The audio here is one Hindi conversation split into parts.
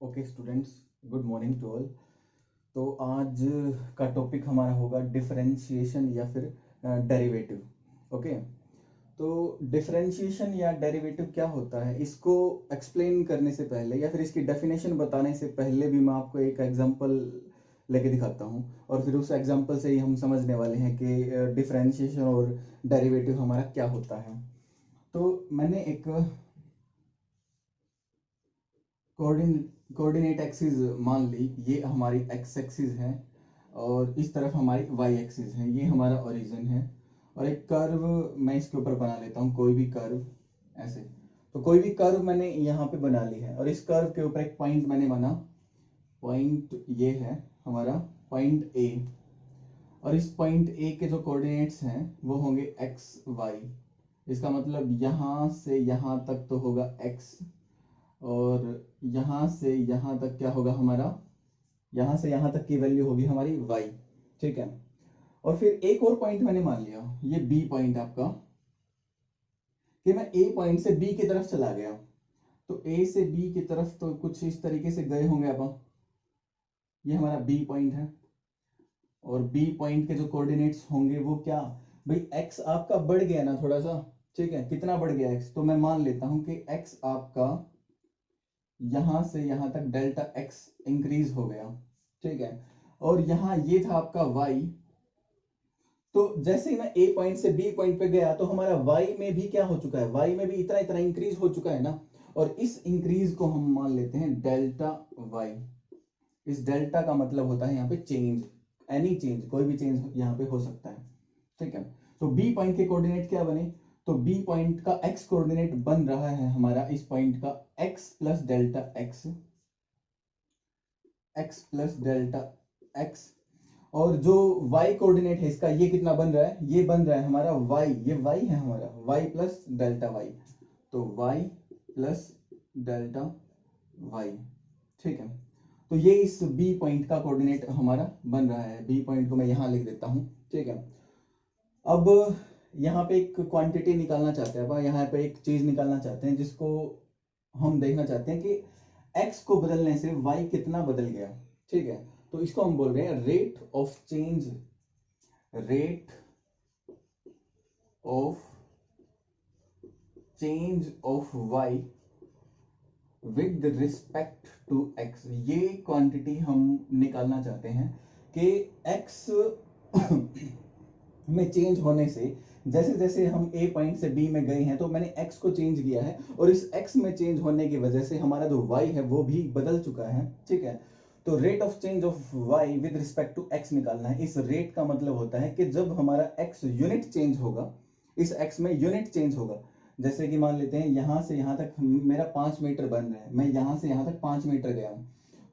Okay students, good morning to all. तो आज का टॉपिक हमारा होगा डिफरेंशिएशन या फिर डेरिवेटिव। ओके, तो डिफरेंशिएशन या डेरिवेटिव क्या होता है, इसको एक्सप्लेन करने से पहले या फिर इसकी डेफिनेशन बताने से पहले भी मैं आपको एक एग्जांपल लेके दिखाता हूँ, और फिर उस एग्जांपल से ही हम समझने वाले हैं कि डिफरेंशिएशन और डेरिवेटिव हमारा क्या होता है। तो मैंने एक कोऑर्डिनेट एक्सिस मान ली, ये हमारी एक्स एक्सिस है और इस तरफ हमारी वाई एक्सिस है, ये हमारा ओरिजिन है। और एक कर्व मैं इसके ऊपर बना लेता हूँ, कोई भी कर्व ऐसे। तो कोई भी कर्व मैंने यहाँ पे बना ली है और इस कर्व के ऊपर एक पॉइंट मैंने बना, पॉइंट ये है हमारा पॉइंट ए। और इस पॉइंट ए के जो कोऑर्डिनेट्स हैं वो होंगे एक्स वाई। इसका मतलब यहाँ से यहाँ तक तो होगा एक्स, और यहाँ से यहाँ तक क्या होगा हमारा, यहाँ से यहाँ तक की वैल्यू होगी हमारी y। ठीक है, और फिर एक और पॉइंट मैंने मान लिया, ये b पॉइंट आपका, कि मैं a पॉइंट से b की तरफ चला गया। तो a से b की तरफ तो कुछ इस तरीके से गए होंगे आप, ये हमारा b पॉइंट है। और b पॉइंट के जो कोऑर्डिनेट्स होंगे वो क्या, भाई x आपका बढ़ गया ना थोड़ा सा। ठीक है, कितना बढ़ गया x, तो मैं मान लेता हूं कि x आपका यहां से यहां तक डेल्टा x इंक्रीज हो गया। ठीक है, और यहाँ ये था आपका y। तो जैसे ही मैं a पॉइंट से b पॉइंट पे गया तो हमारा y में भी क्या हो चुका है, y में भी इतना इतना इंक्रीज हो चुका है ना। और इस इंक्रीज को हम मान लेते हैं डेल्टा y। इस डेल्टा का मतलब होता है यहाँ पे चेंज, एनी चेंज, कोई भी चेंज यहाँ पे हो सकता है। ठीक है, तो b पॉइंट के कोऑर्डिनेट क्या बने, तो b पॉइंट का x कोऑर्डिनेट बन रहा है हमारा इस पॉइंट का x plus delta x, x plus delta x। और जो y कोऑर्डिनेट है इसका, ये कितना बन रहा है, ये बन रहा है हमारा y, ये y है हमारा y प्लस डेल्टा y। तो y प्लस डेल्टा y। ठीक है, तो ये इस b पॉइंट का कोऑर्डिनेट हमारा बन रहा है। b पॉइंट को मैं यहां लिख देता हूं। ठीक है, अब यहाँ पे एक क्वांटिटी निकालना चाहते हैं, अब यहाँ पे एक चीज निकालना चाहते हैं जिसको हम देखना चाहते हैं कि x को बदलने से y कितना बदल गया। ठीक है, तो इसको हम बोल रहे हैं rate of change, rate of change of y with respect to x। ये क्वांटिटी हम निकालना चाहते हैं कि x में चेंज होने से, जैसे जैसे हम a पॉइंट से b में गए हैं तो मैंने x को चेंज किया है, और इस x में चेंज होने की वजह से हमारा जो y है वो भी बदल चुका है। ठीक है, तो rate of change of y with respect to x निकालना है। इस रेट का मतलब होता है कि जब हमारा x यूनिट चेंज होगा, इस x में यूनिट चेंज होगा। जैसे कि मान लेते हैं यहां से यहां तक मेरा 5 मीटर बन रहा है, मैं यहां से यहां तक 5 मीटर गया हूं,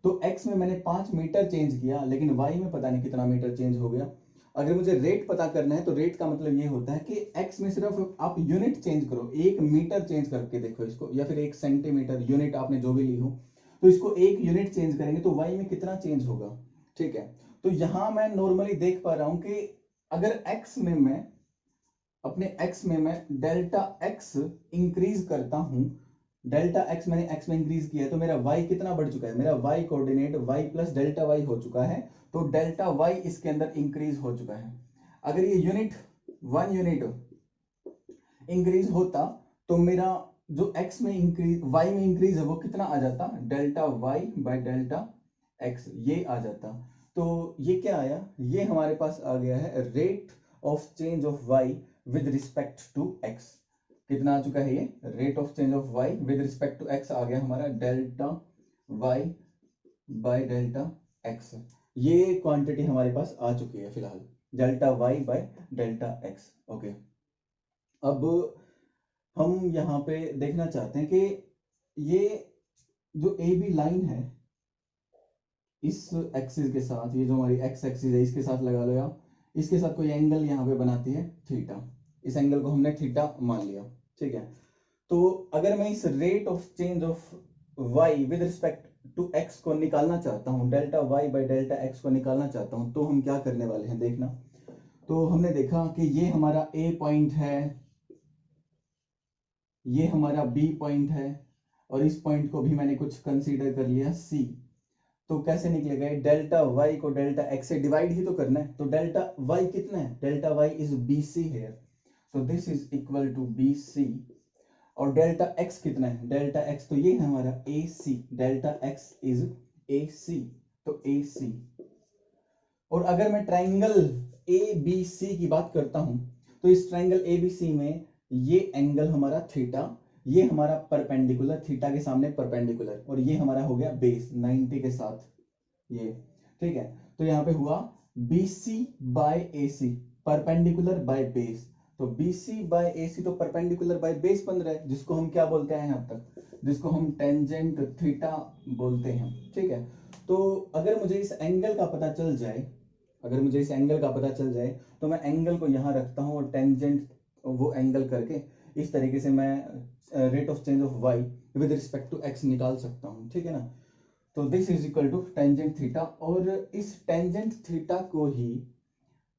तो x में मैंने 5 मीटर चेंज किया, लेकिन y में पता नहीं कितना मीटर चेंज हो गया। अगर मुझे रेट पता करना है तो रेट का मतलब ये होता है कि x में सिर्फ आप यूनिट चेंज करो, 1 मीटर चेंज करके देखो इसको, या फिर 1 सेंटीमीटर, यूनिट आपने जो भी ली हो, तो इसको 1 यूनिट चेंज करेंगे तो y में कितना चेंज होगा। ठीक है, तो यहां मैं नॉर्मली देख पा रहा हूं कि अगर x में मैं अपने x में मैं डेल्टा x इंक्रीज करता हूं, डेल्टा x मैंने x में इंक्रीज किया है, तो मेरा y कितना बढ़ चुका है, मेरा y coordinate y plus delta y हो चुका है। तो डेल्टा y इसके अंदर इंक्रीज हो चुका है। अगर ये यूनिट 1 यूनिट इंक्रीज होता तो मेरा जो x में इंक्रीज, y में इंक्रीज है वो कितना आ जाता, delta y by delta x, ये आ जाता। तो ये क्या आया, ये हमारे पास आ गया है rate of change of y with respect to x। कितना आ चुका है ये, rate of change of y with respect to x आ गया हमारा delta y by delta x। ये क्वांटिटी हमारे पास आ चुकी है फिलहाल, delta y by delta x। Okay, अब हम यहाँ पे देखना चाहते हैं कि ये जो ए बी लाइन है इस एक्सिस के साथ, ये जो हमारी एक्स एक्सिस है इसके साथ लगा लो, या इसके साथ कोई एंगल यहाँ पे बनाती है थीटा, इस एंगल को हमने थीटा मान लिया। ठीक है, तो अगर मैं इस rate of change of y with respect to x को निकालना चाहता हूं, delta y by delta x को निकालना चाहता हूं, तो हम क्या करने वाले हैं देखना। तो हमने देखा कि ये हमारा a पॉइंट है, ये हमारा b पॉइंट है, और इस पॉइंट को भी मैंने कुछ कंसीडर कर लिया सी। तो कैसे निकलेगा, डेल्टा वाई को डेल्टा एक्स से डिवाइड ही तो करना है, तो डेल्टा वाई कितना है, delta Y is B C here, तो this is equal to B C. और डेल्टा एक्स कितना है, डेल्टा एक्स तो ये है हमारा ए सी, डेल्टा एक्स इज ए सी, तो ए सी। और अगर मैं ट्राइंगल ए बी सी की बात करता हूं, तो इस ट्राइंगल ए बी सी में ये एंगल हमारा थीटा, ये हमारा परपेंडिकुलर, थीटा के सामने परपेंडिकुलर, और ये हमारा हो गया बेस 90 के साथ ये, ठीक है। तो यहाँ पे हुआ BC by AC, perpendicular by base, तो BC बाय AC तो परपेंडिकुलर बाय बेस बन रहा है, जिसको हम क्या बोलते हैं यहाँ तक, जिसको हम टेंजेंट थीटा बोलते हैं, ठीक है। तो अगर मुझे इस एंगल का पता चल जाए, अगर मुझे इस एंगल का पता चल जाए, तो मैं एंगल को यहाँ रखता हूँ और टेंजेंट वो एंगल करके इस तरीके से मैं rate of change of y with respect to x निकाल सकता हूँ, ठीक है ना। तो this is equal to tangent theta, और इस टेंजेंट थीटा को ही,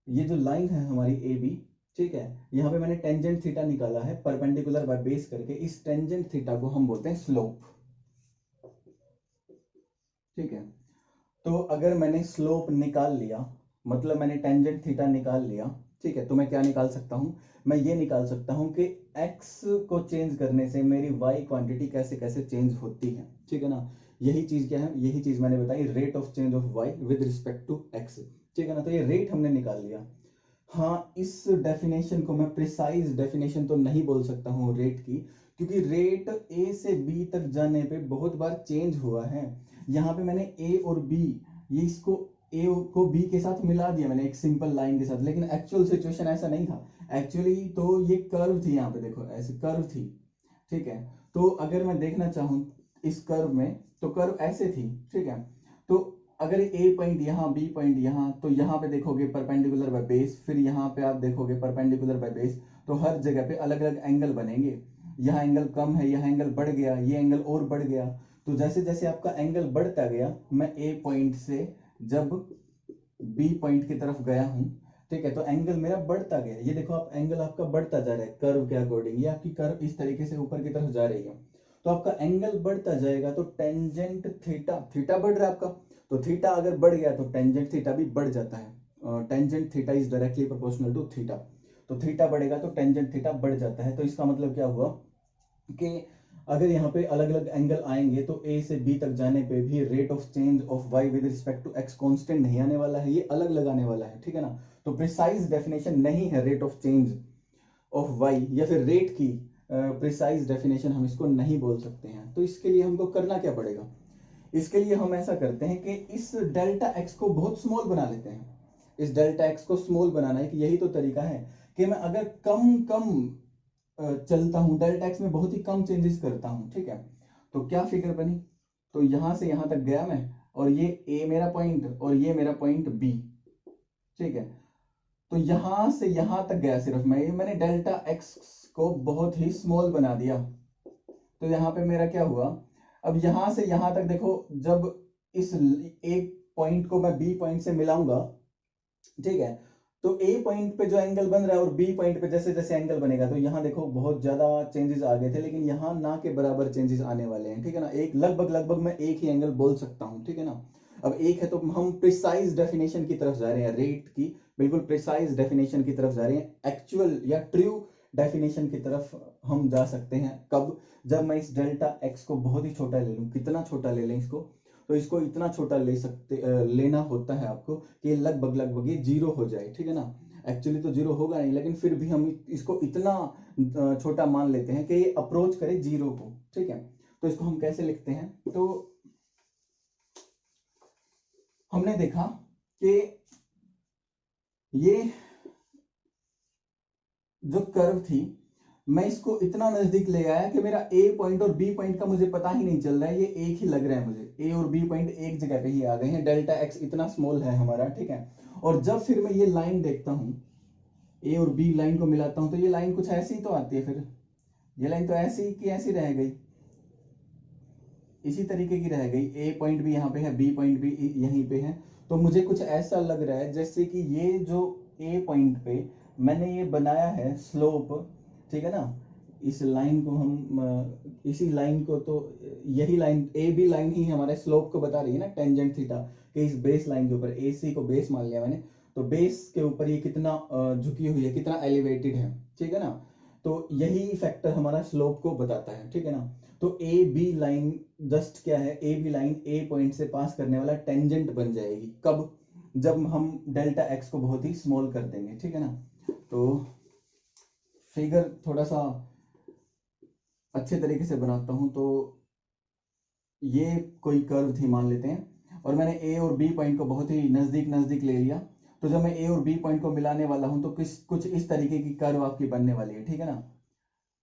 ये जो लाइन है हमारी ए बी, ठीक है, यहाँ पे मैंने टेंजेंट थीटा निकाला है परपेंडिकुलर बाय बेस करके, इस टेंजेंट थीटा को हम बोलते हैं स्लोप, ठीक है। तो अगर मैंने स्लोप निकाल लिया, मतलब मैंने टेंजेंट थीटा निकाल लिया, ठीक है, तो मैं क्या निकाल सकता हूं, मैं ये निकाल सकता हूं कि x को चेंज करने से मेरी y क्वांटिटी कैसे कैसे चेंज होती है, ठीक है ना। यही चीज क्या है, यही चीज मैंने बताई, rate of change of y with respect to x, ठीक है ना। तो ये रेट हमने निकाल लिया। हाँ, इस डेफिनेशन को मैं प्रिसाइज डेफिनेशन तो नहीं बोल सकता हूँ रेट की, क्योंकि रेट a से b तक जाने पे बहुत बार चेंज हुआ है। यहाँ पे मैंने a और b, ये इसको a को b के साथ मिला दिया मैंने एक सिंपल लाइन के साथ, लेकिन एक्चुअल सिचुएशन ऐसा नहीं था। एक्चुअली तो ये कर्व थी, यहाँ पे देखो ऐसे कर्व थी, ठीक है। तो अगर मैं देखना चाहूँ इस कर्व में, तो कर्व ऐसे थी, ठीक है। तो अगर ए पॉइंट यहाँ, बी पॉइंट यहाँ, तो यहाँ पे देखोगे परपेंडिकुलर बाय बेस, फिर यहाँ पे आप देखोगे परपेंडिकुलर बाय बेस, तो हर जगह पे अलग अलग एंगल बनेंगे। यहाँ एंगल कम है, यहाँ एंगल बढ़ गया, ये एंगल और बढ़ गया। तो जैसे जैसे आपका एंगल बढ़ता गया, मैं ए पॉइंट से जब बी पॉइंट की तरफ गया हूं, ठीक है, तो एंगल मेरा बढ़ता गया। ये देखो आप, एंगल आपका बढ़ता जा रहा है कर्व के अकॉर्डिंग, ये आपकी कर्व इस तरीके से ऊपर की तरफ जा रही है, तो आपका एंगल बढ़ता जाएगा, तो टेंजेंट थीटा, थीटा बढ़ रहा है आपका, तो थीटा अगर बढ़ गया तो टेंजेंट थीटा भी बढ़ जाता है। Tangent theta is directly proportional to theta, तो थीटा बढ़ेगा तो टेंजेंट थीटा बढ़ जाता है। तो इसका मतलब क्या हुआ कि अगर यहाँ पे अलग अलग एंगल आएंगे, तो ए से बी तक जाने पे भी rate of change of y with respect to x constant नहीं आने वाला है, ये अलग लगाने वाला है, ठीक है ना। तो प्रिसाइज डेफिनेशन नहीं है rate of change of y, या फिर रेट की प्रिसाइज डेफिनेशन हम इसको नहीं बोल सकते हैं। तो इसके लिए हमको करना क्या पड़ेगा, इसके लिए हम ऐसा करते हैं कि इस डेल्टा एक्स को बहुत स्मॉल बना लेते हैं। इस डेल्टा एक्स को स्मॉल बनाना है, कि यही तो तरीका है कि मैं अगर कम कम चलता हूं, डेल्टा एक्स में बहुत ही कम चेंजेस करता हूं, ठीक है। तो क्या फिगर बनी, तो यहां से यहां तक गया मैं, और ये ए मेरा पॉइंट और ये मेरा पॉइंट बी, ठीक है। तो यहां से यहां तक गया सिर्फ मैंने डेल्टा एक्स को बहुत ही स्मॉल बना दिया। तो यहाँ पे मेरा क्या हुआ, अब यहां से यहां तक देखो, जब इस एक पॉइंट को मैं बी पॉइंट से मिलाऊंगा, ठीक है, तो ए पॉइंट पे जो एंगल बन रहा है और बी पॉइंट पे जैसे जैसे एंगल बनेगा, तो यहाँ देखो बहुत ज्यादा चेंजेस आ गए थे, लेकिन यहाँ ना के बराबर चेंजेस आने वाले हैं, ठीक है ना। एक लगभग लगभग मैं एक ही एंगल बोल सकता हूँ, ठीक है ना। अब एक है तो हम प्रिसाइज डेफिनेशन की तरफ जा रहे हैं, रेट की बिल्कुल प्रिसाइज डेफिनेशन की तरफ जा रहे हैं, एक्चुअल या ट्रू डेफिनेशन की तरफ हम जा सकते हैं। कब, जब मैं इस डेल्टा एक्स को बहुत ही छोटा ले लूं, कितना छोटा ले लें इसको, तो इसको इतना छोटा लेना होता है आपको कि लगभग लगभग ये जीरो हो जाए, ठीक है ना। एक्चुअली तो जीरो होगा नहीं, लेकिन फिर भी हम इसको इतना छोटा मान लेते हैं कि ये अप्रोच करे जीरो को, ठीक है। तो इसको हम कैसे लिखते हैं, तो हमने देखा कि ये जो कर्व थी, मैं इसको इतना नजदीक ले आया कि मेरा ए पॉइंट और बी पॉइंट का मुझे पता ही नहीं चल रहा है, ये एक ही लग रहा है मुझे, ए और बी पॉइंट एक जगह पे ही आ गए हैं, डेल्टा एक्स इतना स्मॉल है हमारा, ठीक है। और जब फिर मैं ये लाइन देखता हूं, ए और बी लाइन को मिलाता हूं, तो ये लाइन कुछ ऐसी तो आती है, फिर ये लाइन तो ऐसी की ऐसी रह गई, इसी तरीके की रह गई, ए पॉइंट भी यहाँ पे है, बी पॉइंट भी यहीं पे है। तो मुझे कुछ ऐसा लग रहा है जैसे कि ये जो ए पॉइंट पे मैंने ये बनाया है स्लोप, ठीक है ना, इस लाइन को हम इसी लाइन को, तो यही लाइन ए बी लाइन ही हमारे स्लोप को बता रही है ना, टेंजेंट थीटा, कि इस बेस लाइन के ऊपर ए सी को बेस मान लिया मैंने, तो बेस के ऊपर ये कितना झुकी हुई है, कितना एलिवेटेड है, ठीक है ना। तो यही फैक्टर हमारा स्लोप को बताता है, ठीक है ना। तो ए बी लाइन जस्ट क्या है, A B line A point से पास करने वाला टेंजेंट बन जाएगी, कब, जब हम डेल्टा एक्स को बहुत ही स्मॉल कर देंगे, ठीक है ना। तो फिगर थोड़ा सा अच्छे तरीके से बनाता हूं। तो ये कोई कर्व थी मान लेते हैं, और मैंने ए और बी पॉइंट को बहुत ही नजदीक नजदीक ले लिया। तो जब मैं ए और बी पॉइंट को मिलाने वाला हूं तो कुछ इस तरीके की कर्व आपकी बनने वाली है, ठीक है ना।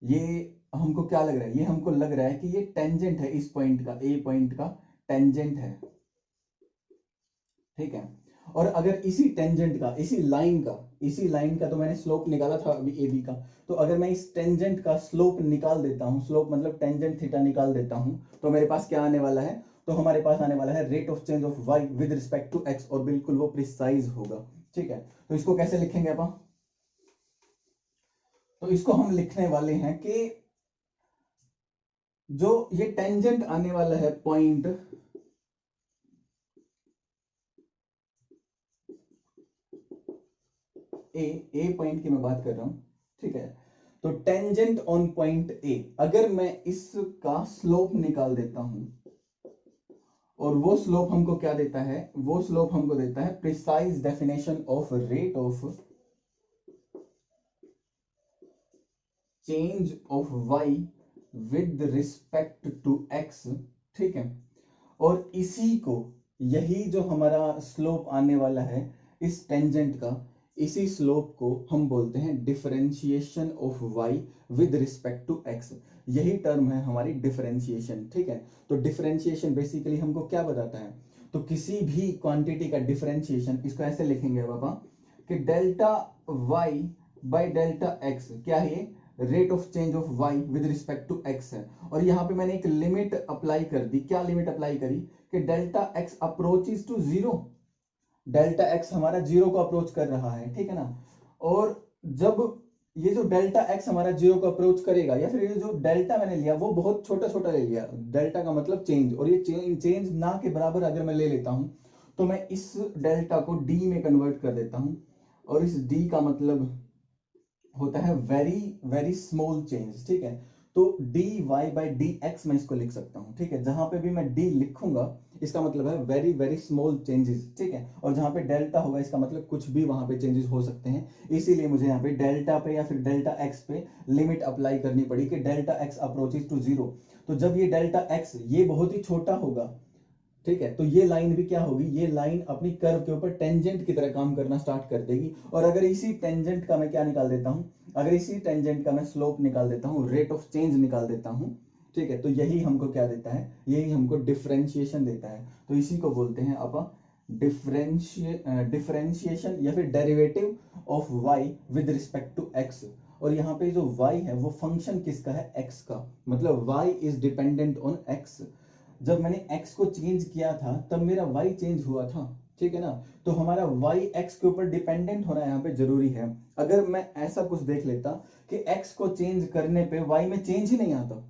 ये हमको क्या लग रहा है, ये हमको लग रहा है कि ये टेंजेंट है, इस पॉइंट का, ए पॉइंट का टेंजेंट है, ठीक है। और अगर इसी टेंजेंट का, इसी लाइन का तो मैंने स्लोप निकाला था अभी ए बी का, तो अगर मैं इस टेंजेंट का स्लोप निकाल देता हूं, स्लोप मतलब टेंजेंट थीटा निकाल देता हूं, तो मेरे पास क्या आने वाला है, तो हमारे पास आने वाला है rate of change of y with respect to x, और बिल्कुल वो प्रिसाइज होगा, ठीक है। तो इसको कैसे लिखेंगे अपन, तो इसको हम लिखने वाले हैं कि जो ये टेंजेंट आने वाला है पॉइंट ए पॉइंट की मैं बात कर रहा हूं, ठीक है। तो टेंजेंट ऑन पॉइंट ए, अगर मैं इसका स्लोप निकाल देता हूं, और वो स्लोप हमको क्या देता है, वो स्लोप हमको देता है precise definition of rate of change of y with respect to x, ठीक है। और इसी को, यही जो हमारा स्लोप आने वाला है इस टेंजेंट का, इसी स्लोप को हम बोलते हैं differentiation of y with respect to x. यही टर्म है हमारी डिफरेंशिएशन, ठीक है। तो डिफरेंशिएशन बेसिकली हमको क्या बताता है, तो किसी भी क्वांटिटी का डिफरेंशिएशन, इसको ऐसे लिखेंगे पापा कि delta y by delta x, क्या है, rate of change of y with respect to x है। और यहां पे मैंने एक लिमिट अप्लाई कर दी, क्या लिमिट अप्लाई करी, कि delta x approaches to zero, delta x हमारा जीरो को अप्रोच कर रहा है, ठीक है ना। और जब ये जो डेल्टा एक्स हमारा जीरो को अप्रोच करेगा, या फिर ये जो डेल्टा मैंने लिया वो बहुत छोटा छोटा ले लिया, डेल्टा का मतलब चेंज, और ये चेंज ना के बराबर अगर मैं ले लेता हूं, तो मैं इस डेल्टा को डी में कन्वर्ट कर देता हूं, और इस डी का मतलब होता है वेरी वेरी स्मॉल चेंज, ठीक है। तो d y by d x मैं इसको लिख सकता हूं, ठीक है। जहां पे भी मैं डी लिखूंगा इसका मतलब है वेरी वेरी स्मॉल चेंजेस, ठीक है। और जहां पे डेल्टा होगा इसका मतलब कुछ भी वहां पे चेंजेस हो सकते हैं, इसीलिए मुझे यहाँ पे डेल्टा पे या फिर डेल्टा एक्स पे लिमिट अप्लाई करनी पड़ी कि delta x approaches to zero. तो जब ये डेल्टा एक्स ये बहुत ही छोटा होगा, ठीक है, तो ये लाइन भी क्या होगी, ये लाइन अपनी कर्व के ऊपर टेंजेंट की तरह काम करना स्टार्ट कर देगी। और अगर इसी टेंजेंट का मैं क्या निकाल देता हूं, अगर इसी टेंजेंट का मैं स्लोप निकाल देता हूं, रेट ऑफ चेंज निकाल देता हूं, ठीक है, तो यही हमको क्या देता है, यही हमको डिफरेंशिएशन देता है। तो इसी को बोलते हैं अपन डिफरेंशिएशन या फिर derivative of y with respect to x. और यहाँ पे जो y है वो फंक्शन किसका है, x का, मतलब y is dependent on x। जब मैंने x को चेंज किया था तब मेरा y चेंज हुआ था, ठीक है ना। तो हमारा y x के ऊपर डिपेंडेंट होना यहाँ पे जरूरी है। अगर मैं ऐसा कुछ देख लेता कि x को चेंज करने पे y में चेंज ही नहीं आता,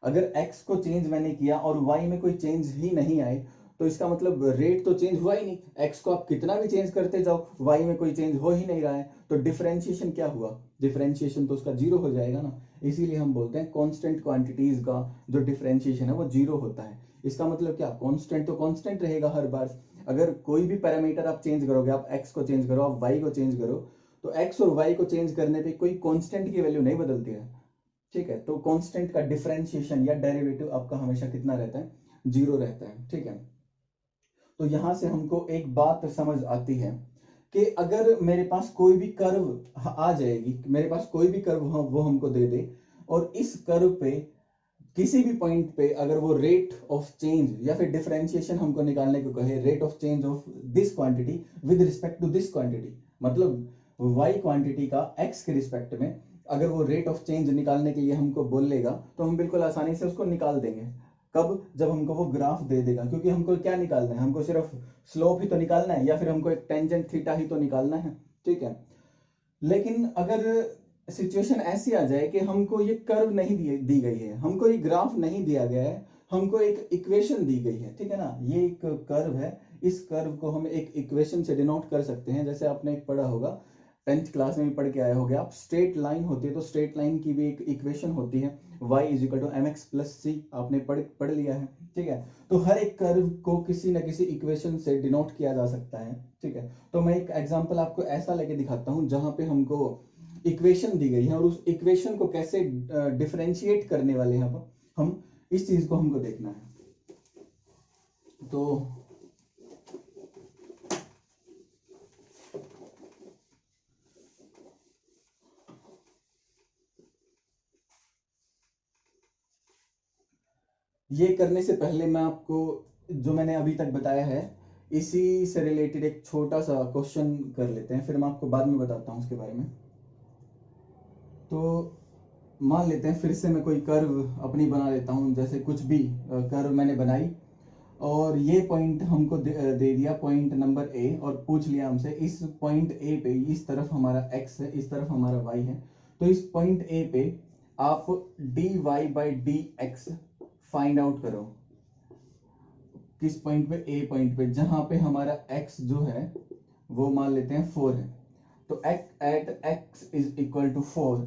अगर x को चेंज मैंने किया और y में कोई चेंज ही नहीं आए, तो इसका मतलब रेट तो चेंज हुआ ही नहीं, x को आप कितना भी चेंज करते जाओ y में कोई चेंज हो ही नहीं रहा है, तो डिफरेंशिएशन क्या हुआ, डिफरेंशिएशन तो उसका जीरो हो जाएगा ना। इसीलिए हम बोलते हैं कांस्टेंट क्वांटिटीज का जो डिफरेंशिएशन है वो जीरो होता है। इसका मतलब क्या, कांस्टेंट तो कांस्टेंट रहेगा हर बार। अगर कोई भी पैरामीटर आप चेंज करोगे, आप x को चेंज करो, आप y को चेंज करो, तो x और y को चेंज करने पे कोई कांस्टेंट की वैल्यू नहीं बदलती है, ठीक है। तो कांस्टेंट का डिफरेंशिएशन या डेरिवेटिव आपका हमेशा कितना रहता है, जीरो रहता है, ठीक है। तो यहां से हमको एक बात समझ आती है कि अगर मेरे पास कोई भी कर्व आ जाएगी, मेरे पास कोई भी कर्व वो हमको दे दे, और इस कर्व पे किसी भी पॉइंट पे अगर वो रेट ऑफ चेंज या फिर डिफरेंशिएशन हमको निकालने को कहे, rate of change of this quantity with respect to this quantity, मतलब y क्वांटिटी का x के रिस्पेक्ट में अगर वो रेट ऑफ चेंज निकालने के लिए हमको बोलेगा, तो हम बिल्कुल आसानी से उसको निकाल देंगे। कब, जब हमको वो ग्राफ दे देगा, क्योंकि हमको क्या निकालना है, हमको सिर्फ स्लोप ही तो निकालना है, या फिर हमको एक टेंजेंट थीटा ही तो निकालना है, ठीक है। लेकिन अगर सिचुएशन ऐसी आ जाए कि हमको ये कर्व नहीं दी गई है, हमको ये ग्राफ नहीं दिया गया है, हमको एक इक्वेशन दी गई है, ठीक है ना। ये एक कर्व है, इस कर्व को हम एक इक्वेशन से डिनोट कर सकते हैं। जैसे आपने एक पढ़ा होगा, 10th क्लास में भी पढ़ के आए होगे आप, स्ट्रेट लाइन होती है तो स्ट्रेट लाइन की भी एक इक्वेशन होती है, y = mx + c, आपने पढ़ लिया है, ठीक है। तो हर एक कर्व को किसी न किसी इक्वेशन से डिनोट किया जा सकता है, ठीक है। तो मैं एक एग्जांपल आपको ऐसा लेके दिखाता हूं जहां पे हमको इक्वेशन दी गई है और उस इक्वेशन को कैसे डिफरेंशिएट करने वाले हैं हम इस चीज को हमको देखना है। तो ये करने से पहले मैं आपको जो मैंने अभी तक बताया है इसी से रिलेटेड एक छोटा सा क्वेश्चन कर लेते हैं, फिर मैं आपको बाद में बताता हूँ उसके बारे में। तो मान लेते हैं फिर से मैं कोई कर्व अपनी बना लेता हूँ, जैसे कुछ भी कर्व मैंने बनाई और ये पॉइंट हमको दे दिया, पॉइंट नंबर ए, और पूछ लिया हमसे इस पॉइंट ए पे इस तरफ हमारा x है, इस तरफ हमारा y है, तो इस पॉइंट ए पे आप dy/dx फाइंड आउट करो। किस पॉइंट पे? ए पॉइंट पे, जहां पे हमारा x जो है वो मान लेते हैं 4 है। तो at x is equal to 4,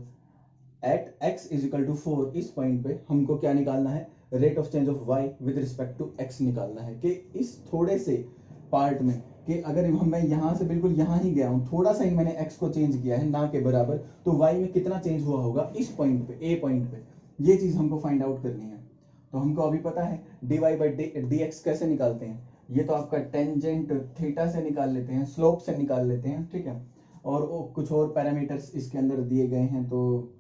at x is equal to 4 इस पॉइंट पे हमको क्या निकालना है? Rate of change of y with respect to x निकालना है। कि इस थोड़े से पार्ट में, कि अगर मैं यहां से बिल्कुल यहां ही गया हूं, थोड़ा सा ही मैंने x को चेंज किया है, ना के बराबर, तो y में कितना चेंज हुआ होगा इस पॉइंट पे, a पॉइंट पे। ये चीज हमको फाइंड आउट करनी है। तो हमको अभी पता है dy/dx कैसे निकालते हैं। ये तो आपका टेंजेंट थीटा से निकाल लेते हैं, स्लोप से निकाल लेते हैं, ठीक है। और वो कुछ और पैरामीटर्स इसके अंदर दिए गए हैं, तो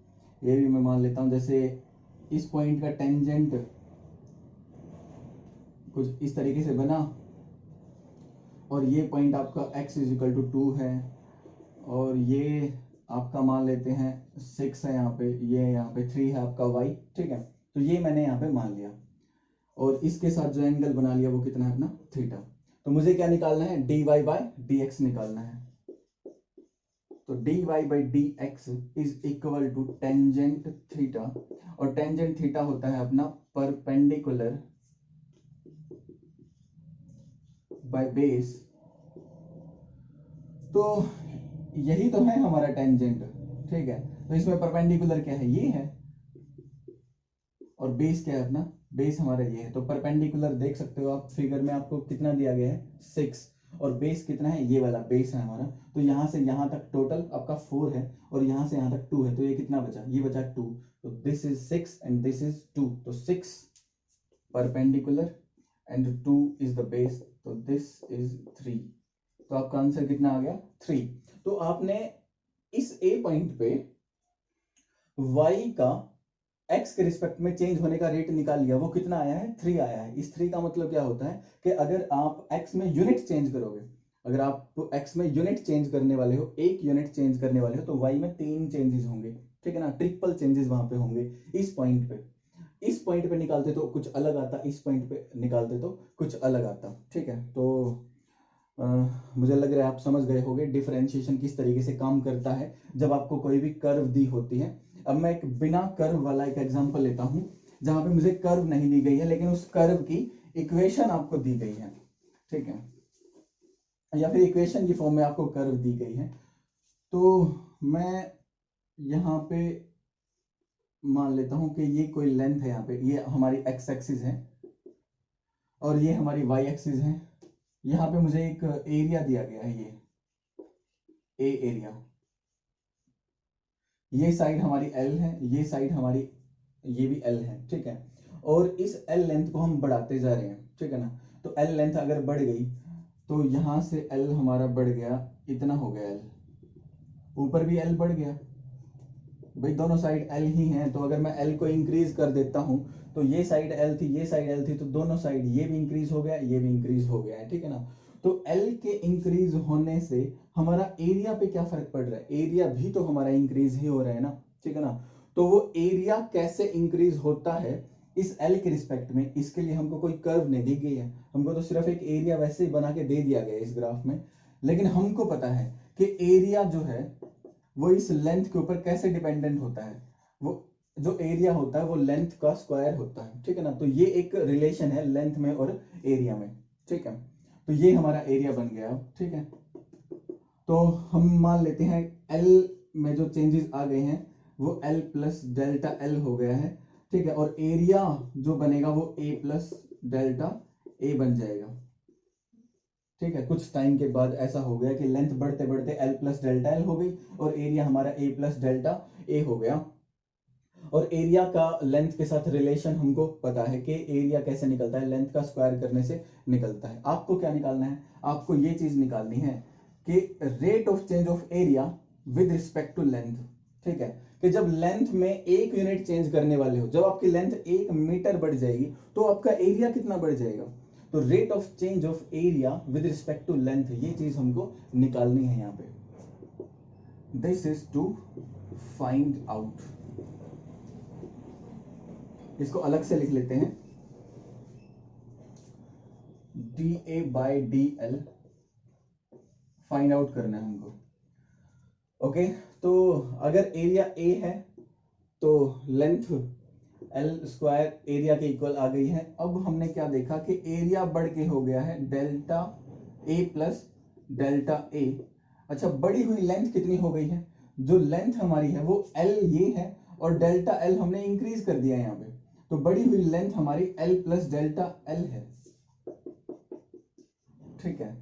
ये भी मैं मान लेता हूं। जैसे इस पॉइंट का टेंजेंट कुछ इस तरीके से बना, और ये पॉइंट आपका x = 2 है, और ये आपका मान लेते हैं 6 है यहाँ पे, ये यहाँ पे 3 है आपका y, ठीक है। तो ये मैंने यहाँ पे मान लिया, और इसके साथ जो एंगल बना लिया वो कितना है अपना? थीटा। तो मुझे क्या निकालना है? dy/dx निकालना है। तो dy/dx is equal to tangent theta, और टेंजेंट थीटा होता है अपना परपेंडिकुलर बाय बेस। तो यही तो है हमारा टेंजेंट, ठीक है। तो इसमें परपेंडिकुलर क्या है? ये है, और बेस क्या है अपना? बेस हमारा ये है। तो परपेंडिकुलर देख सकते हो आप फिगर में, आपको कितना दिया गया है? 6, और बेस कितना है? ये वाला बेस है हमारा। तो यहां से यहां तक टोटल आपका 4 है, और यहां से यहां तक 2 है, तो ये कितना बचा? ये बचा 2। तो this is 6 and this is 2, तो 6 perpendicular and 2 is the base, तो दिस इज 3। तो आपका आंसर कितना आ गया? 3। तो आपने इस ए पॉइंट पे y का x के रिस्पेक्ट में चेंज होने का रेट निकाल लिया। वो कितना आया है? 3 आया है। इस 3 का मतलब क्या होता है कि अगर आप x में यूनिट चेंज करोगे, अगर आप x में यूनिट चेंज करने वाले हो, एक यूनिट चेंज करने वाले हो, तो y में 3 चेंजेस होंगे, ठीक है ना। ट्रिपल चेंजेस वहां पे होंगे इस पॉइंट पे। इस पॉइंट पे निकालते तो कुछ अलग आता, इस पॉइंट पे निकालते तो कुछ अलग आता, ठीक है। तो मुझे लग रहा है आप समझ गए होंगे डिफरेंशिएशन किस तरीके से काम करता है जब आपको कोई भी कर्व दी होती है। अब मैं एक बिना कर्व वाला एक एग्जांपल लेता हूं, जहां पे मुझे कर्व नहीं दी गई है, लेकिन उस कर्व की इक्वेशन आपको दी गई है, ठीक है, या फिर इक्वेशन की फॉर्म में आपको कर्व दी गई है। तो मैं यहाँ पे मान लेता हूं कि ये कोई लेंथ है, यहाँ पे ये हमारी x एक्सिस है और ये हमारी y एक्सिस है। यहाँ पे मुझे एक एरिया दिया गया है, ये ए एरिया, ये साइड हमारी L है, ये साइड हमारी, ये भी L है, ठीक है। और इस L लेंथ को हम बढ़ाते जा रहे हैं, ठीक है ना। तो L लेंथ अगर बढ़ गई तो यहां से L हमारा बढ़ गया, इतना हो गया L, ऊपर भी L बढ़ गया, भाई दोनों साइड L ही हैं। तो अगर मैं L को इंक्रीज कर देता हूं, तो ये साइड L थी, ये साइड L थी, तो दोनों साइड ये भी इंक्रीज हो गया, ये भी इंक्रीज हो गया है, ठीक है ना। तो L के इंक्रीज होने से हमारा एरिया पे क्या फर्क पड़ रहा है? एरिया भी तो हमारा इंक्रीज ही हो रहा है ना, ठीक है ना। तो वो एरिया कैसे इंक्रीज होता है इस L के रिस्पेक्ट में, इसके लिए हमको कोई कर्व नहीं दी गई है, हमको तो सिर्फ एक एरिया वैसे ही बना के दे दिया गया है इस ग्राफ में। लेकिन हमको पता है कि एरिया जो है वो इस लेंथ के ऊपर कैसे डिपेंडेंट होता है, वो जो एरिया होता है वो लेंथ का स्क्वायर होता है, ठीक है ना। तो ये एक रिलेशन है लेंथ में और एरिया में, ठीक है। तो ये हमारा एरिया बन गया, ठीक है। तो हम मान लेते हैं एल में जो चेंजेस आ गए हैं वो एल प्लस डेल्टा एल हो गया है, ठीक है। और एरिया जो बनेगा वो ए प्लस डेल्टा ए बन जाएगा, ठीक है। कुछ टाइम के बाद ऐसा हो गया कि लेंथ बढ़ते बढ़ते एल प्लस डेल्टा एल हो गई और एरिया हमारा ए प्लस डेल्टा ए हो गया। और एरिया का लेंथ के साथ रिलेशन हमको पता है कि एरिया कैसे निकलता है, लेंथ का स्क्वायर करने से निकलता है। आपको क्या निकालना है, आपको ये चीज निकालनी है कि rate of change of area with respect to length, ठीक है। कि जब लेंथ में 1 यूनिट चेंज करने वाले हो, जब आपकी लेंथ 1 मीटर बढ़ जाएगी तो आपका एरिया कितना बढ़ जाएगा। तो rate of change of area with respect to length, ये चीज हमको निकालनी है यहाँ पे। This is to find out, इसको अलग से लिख लेते हैं, d A by D L find out करना है हमको। ओके, तो अगर एरिया ए है तो लेंथ एल स्क्वायर एरिया के इक्वल आ गई है। अब हमने क्या देखा कि एरिया बढ़ के हो गया है डेल्टा ए प्लस डेल्टा ए। अच्छा, बढ़ी हुई लेंथ कितनी हो गई है, जो लेंथ हमारी है वो एल ये है और डेल्टा एल हमने इंक्रीज कर दिया यहाँ पे, तो बढ़ी हुई लेंथ हमारी एल प्लस डेल्टा एल है, ठीक है।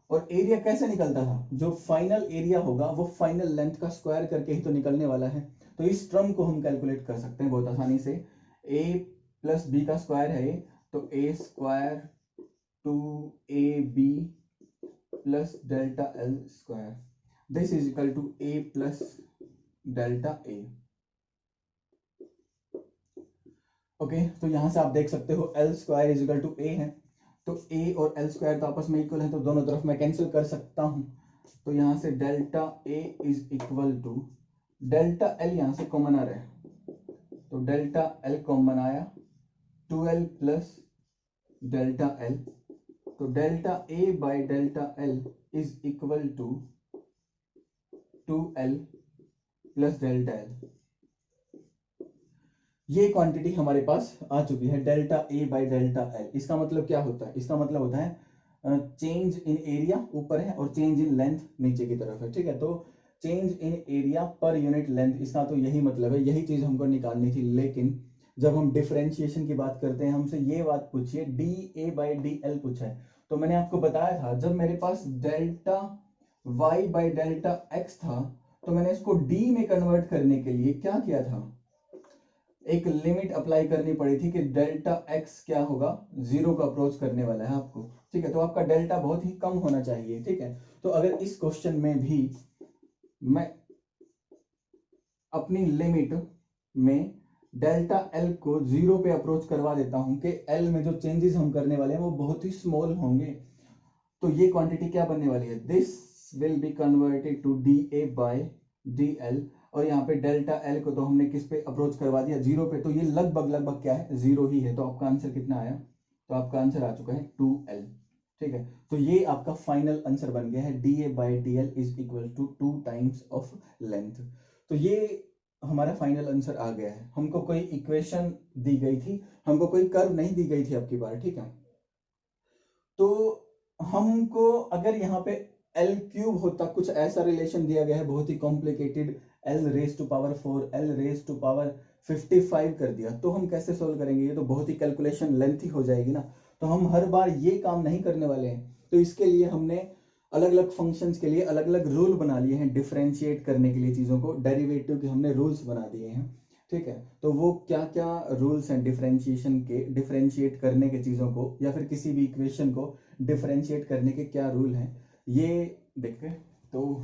और एरिया कैसे निकलता था, जो फाइनल एरिया होगा वो फाइनल लेंथ का स्क्वायर करके ही तो निकलने वाला है। तो इस टर्म को हम कैलकुलेट कर सकते हैं बहुत आसानी से। a प्लस बी का स्क्वायर है ये, तो A square two A B plus delta L square, this is equal to A plus delta A. Okay, तो यहां से आप देख सकते हो L square is equal to A है, तो ए और एल स्क्वायर तो आपस में इक्वल है, तो दोनों तरफ मैं कैंसिल कर सकता हूं। तो यहां से delta A is equal to delta L, यहां से कॉमन आ रहा है तो डेल्टा एल कॉमन आया, 2l प्लस डेल्टा एल, तो delta A by delta L is equal to 2l plus delta L. ये क्वांटिटी हमारे पास आ चुकी है delta A by delta L. इसका मतलब क्या होता है, इसका मतलब होता है चेंज इन एरिया ऊपर है और चेंज इन लेंथ नीचे की तरफ है, ठीक है। तो change in area per unit length, इसका तो यही मतलब है, यही चीज हमको निकालनी थी। लेकिन जब हम डिफरेंशिएशन की बात करते हैं, हमसे ये बात पूछिए D A by D L पूछा है, तो मैंने आपको बताया था जब मेरे पास delta Y by delta X था तो मैंने इसको डी में कन्वर्ट करने के लिए क्या किया था, एक लिमिट अप्लाई करनी पड़ी थी कि डेल्टा एक्स क्या होगा, 0 का अप्रोच करने वाला है आपको, ठीक है। तो आपका डेल्टा बहुत ही कम होना चाहिए, ठीक है। तो अगर इस क्वेश्चन में भी मैं अपनी लिमिट में डेल्टा एल को 0 पे अप्रोच करवा देता हूं कि एल में जो चेंजेस हम करने वाले हैं वो बहुत ही स्मॉल होंगे, तो ये क्वांटिटी क्या बनने वाली है, this will be converted to d A by D L. और यहाँ पे डेल्टा एल को तो हमने किस पे अप्रोच करवा दिया, 0 पे, तो ये लगभग लगभग क्या है, 0 ही है। तो आपका आंसर कितना आया, तो आपका आंसर आ चुका है 2l, ठीक है। तो ये आपका फाइनल आंसर बन गया है, d A by D L is equal to 2 times of length. तो ये हमारा फाइनल आंसर आ गया है। हमको कोई इक्वेशन दी गई थी, हमको कोई कर्व नहीं दी गई थी आपकी बार, ठीक है। तो हमको अगर यहाँ पे एल क्यूब होता, कुछ ऐसा रिलेशन दिया गया है बहुत ही complicated, L raise to power 4 L raise to power 55 कर दिया, तो हम कैसे सोल्व करेंगे, ये तो बहुत ही कैलकुलेशन लेंथी हो जाएगी ना। तो हम हर बार ये काम नहीं करने वाले हैं, तो इसके लिए हमने अलग अलग फंक्शंस के लिए अलग अलग रूल बना लिए हैं, डिफरेंशिएट करने के लिए चीजों को, डेरिवेटिव के हमने रूल्स बना दिए हैं, ठीक है। तो वो क्या क्या रूल्स हैं डिफरेंशिएशन के, डिफरेंशिएट करने के चीजों को या फिर किसी भी इक्वेशन को डिफरेंशिएट करने के क्या रूल हैं, ये देखते हैं। तो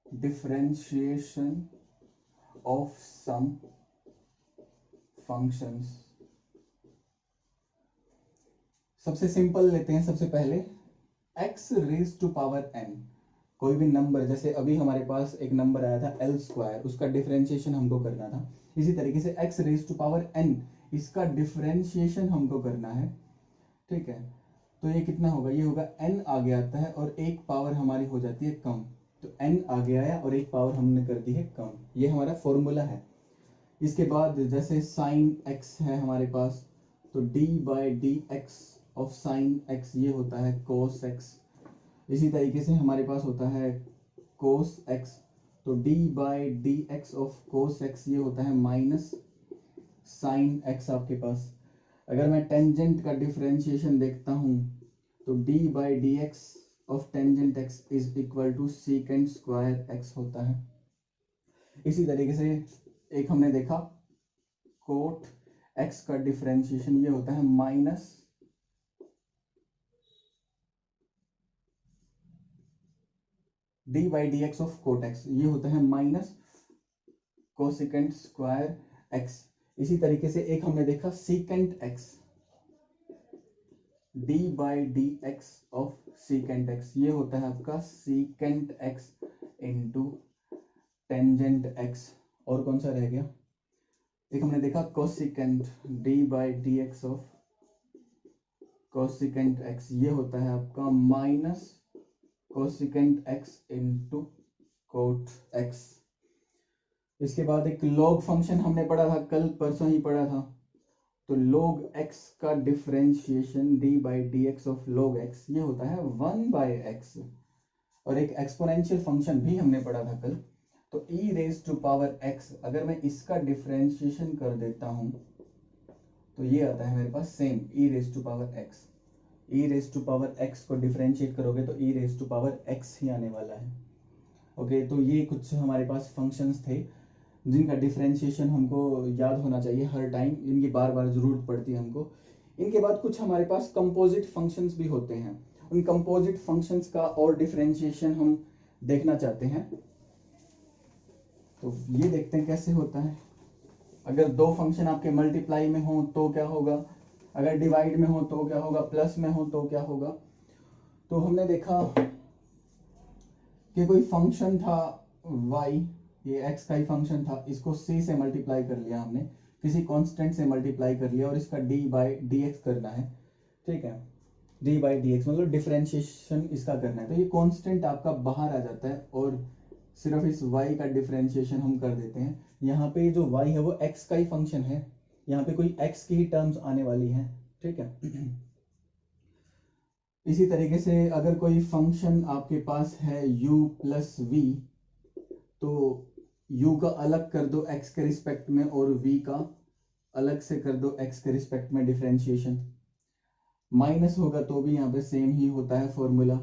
डिफरेंशिएशन ऑफ सम फंक्शंस, सबसे सिंपल लेते हैं। सबसे पहले x raise to power n, कोई भी नंबर, जैसे अभी हमारे पास एक नंबर आया था एल स्क्वायर, उसका डिफरेंशिएशन हमको करना था। इसी तरीके से x raise to power n, इसका डिफरेंशिएशन हमको करना है, ठीक है। तो ये कितना होगा, ये होगा n आगे आता है और एक पावर हमारी हो जाती है कम, तो n आगे आया और एक पावर हमने कर दी है कम। ये हमारा फॉर्मूला है। इसके बाद जैसे साइन x है हमारे पास, तो d by d x of sine x ये होता है cos x। इसी तरीके से हमारे पास होता है cos x, तो d by d x of cos x ये होता है माइनस साइन x आपके पास। अगर मैं टेंजेंट का डिफरेंशिएशन देखता हूँ तो d by d x of tangent x is equal to secant square x होता है। इसी तरीके से एक हमने देखा कोट x का डिफरेंशिएशन ये होता है minus d by d x of cot x, ये होता है माइनस कोसिकेंट स्क्वायर x। इसी तरीके से एक हमने देखा secant x, d by d x of secant x ये होता है आपका secant x into tangent x। और कौन सा रह गया, एक हमने देखा cosecant d by d x of cosecant x ये होता है आपका minus cosecant x into coat x। इसके बाद एक लॉग फंक्शन हमने पढ़ा था, कल परसों ही पढ़ा था। तो log x का differentiation d by d x of log x ये होता है 1 बाई x। और एक एक्सपोनेंशियल फंक्शन भी हमने पढ़ा था कल, तो e raise to power x, अगर मैं इसका डिफरेंशिएशन कर देता हूं तो ये आता है मेरे पास same e raise to power x। e raise to power x को डिफरेंशिएट करोगे तो e raise to power x ही आने वाला है। ओके, तो ये कुछ हमारे पास फंक्शंस थे जिनका डिफरेंशिएशन हमको याद होना चाहिए हर टाइम, इनकी बार बार जरूरत पड़ती है हमको। इनके बाद कुछ हमारे पास कंपोजिट फंक्शंस भी होते हैं, उन कंपोजिट फंक्शंस का और डिफरेंशिएशन हम देखना चाहते हैं। तो ये देखते हैं कैसे होता है। अगर दो फंक्शन आपके मल्टीप्लाई में हो तो क्या होगा, अगर डिवाइड में हो तो क्या होगा, प्लस में हो तो क्या होगा। तो हमने देखा कि कोई फंक्शन था y, ये x का ही फंक्शन था, इसको c से मल्टीप्लाई कर लिया हमने, किसी कांस्टेंट से मल्टीप्लाई कर लिया और इसका d बाई डी एक्स करना है। ठीक है, d बाई डी एक्स मतलब डिफरेंशिएशन इसका करना है। तो ये कांस्टेंट आपका बाहर आ जाता है और सिर्फ इस y का डिफरेंशिएशन हम कर देते हैं। यहाँ पे जो y है वो x का ही फंक्शन है, यहाँ पे कोई x की ही टर्म्स आने वाली हैं। ठीक है, इसी तरीके से अगर कोई फंक्शन आपके पास है u प्लस वी, तो u का अलग कर दो x के रिस्पेक्ट में और v का अलग से कर दो x के रिस्पेक्ट में डिफरेंशिएशन। माइनस होगा तो भी यहाँ पे सेम ही होता है फॉर्मूला।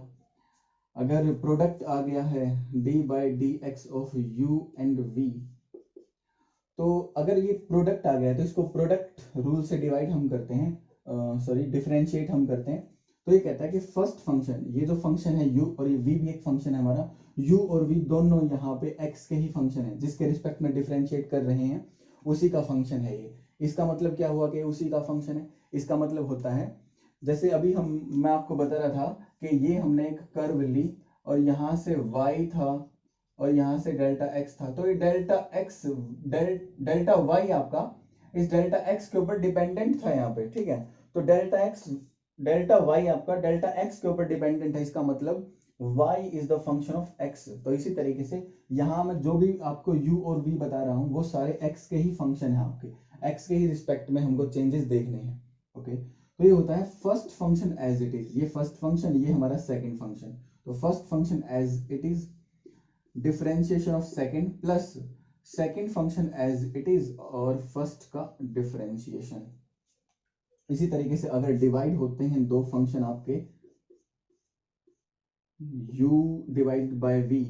अगर प्रोडक्ट आ गया है d by d x of u and v, तो अगर ये प्रोडक्ट आ गया है तो इसको प्रोडक्ट रूल से डिवाइड हम करते हैं, सॉरी डिफरेंशिएट हम करते हैं। तो ये कहता है कि फर्स्ट फंक्शन, ये जो फंक्शन है u और ये v भी एक फंक्शन है हमारा, u और v दोनों यहाँ पे x के ही फंक्शन है, जिसके रिस्पेक्ट में डिफरेंशिएट कर रहे हैं उसी का फंक्शन है ये। इसका मतलब क्या हुआ कि उसी का फंक्शन है, इसका मतलब होता है जैसे अभी मैं आपको बता रहा था कि ये हमने एक कर्व ली और यहाँ से y था और यहाँ से डेल्टा x था, तो ये डेल्टा x डेल्टा y आपका इस डेल्टा x के ऊपर डिपेंडेंट था यहाँ पे। ठीक है, तो डेल्टा y आपका डेल्टा x के ऊपर डिपेंडेंट है, इसका मतलब y is the function of x। तो इसी तरीके से यहाँ मैं जो भी आपको u और v बता रहा हूँ वो सारे x के ही फंक्शन है, आपके x के ही रिस्पेक्ट में हमको चेंजेस देखने हैं। ओके, तो ये होता है first function as it is, ये फर्स्ट फंक्शन, ये हमारा सेकंड फंक्शन। तो first function as it is, differentiation of second plus second function as it is और फर्स्ट का डिफरेंशिएशन। इसी तरीके से अगर डिवाइड होते हैं दो फंक्शन आपके u डिवाइड बाय v,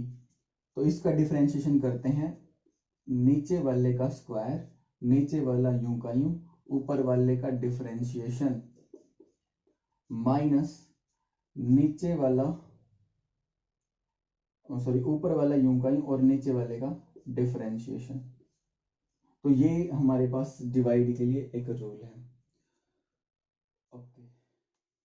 तो इसका डिफरेंशिएशन करते हैं नीचे वाले का स्क्वायर, नीचे वाला यूं का यूं, ऊपर वाले का डिफरेंशिएशन माइनस नीचे वाला, सॉरी ऊपर वाला यूं का यूं और नीचे वाले का डिफरेंशिएशन। तो ये हमारे पास डिवाइड के लिए एक रूल है।